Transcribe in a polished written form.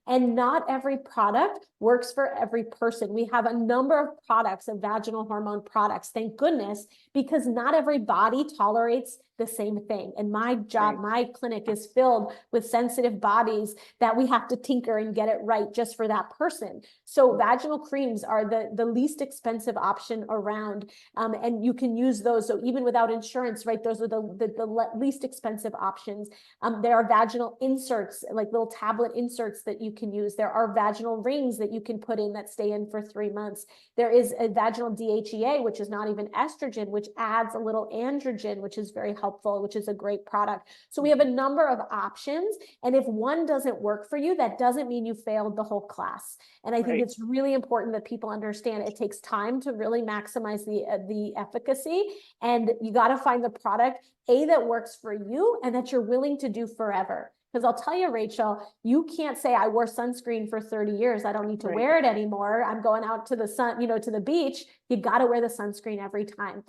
And not every product works for every person. We have a number of products, of vaginal hormone products, thank goodness, because not every body tolerates the same thing. And my job, my clinic is filled with sensitive bodies that we have to tinker and get it right just for that person. So vaginal creams are the least expensive option around. And you can use those. So even without insurance, right, those are the least expensive options. There are vaginal inserts, like little tablet inserts that you can use. There are vaginal rings that you can put in that stay in for 3 months. There is a vaginal DHEA, which is not even estrogen, which adds a little androgen, which is very helpful, which is a great product. So we have a number of options. And if one doesn't work for you, that doesn't mean you failed the whole class. And I think it's really important that people understand it takes time to really maximize the efficacy. And you got to find the product, that works for you and that you're willing to do forever. Because I'll tell you, Rachel, you can't say I wore sunscreen for 30 years. I don't need to wear it anymore. I'm going out to the sun, to the beach. You got to wear the sunscreen every time.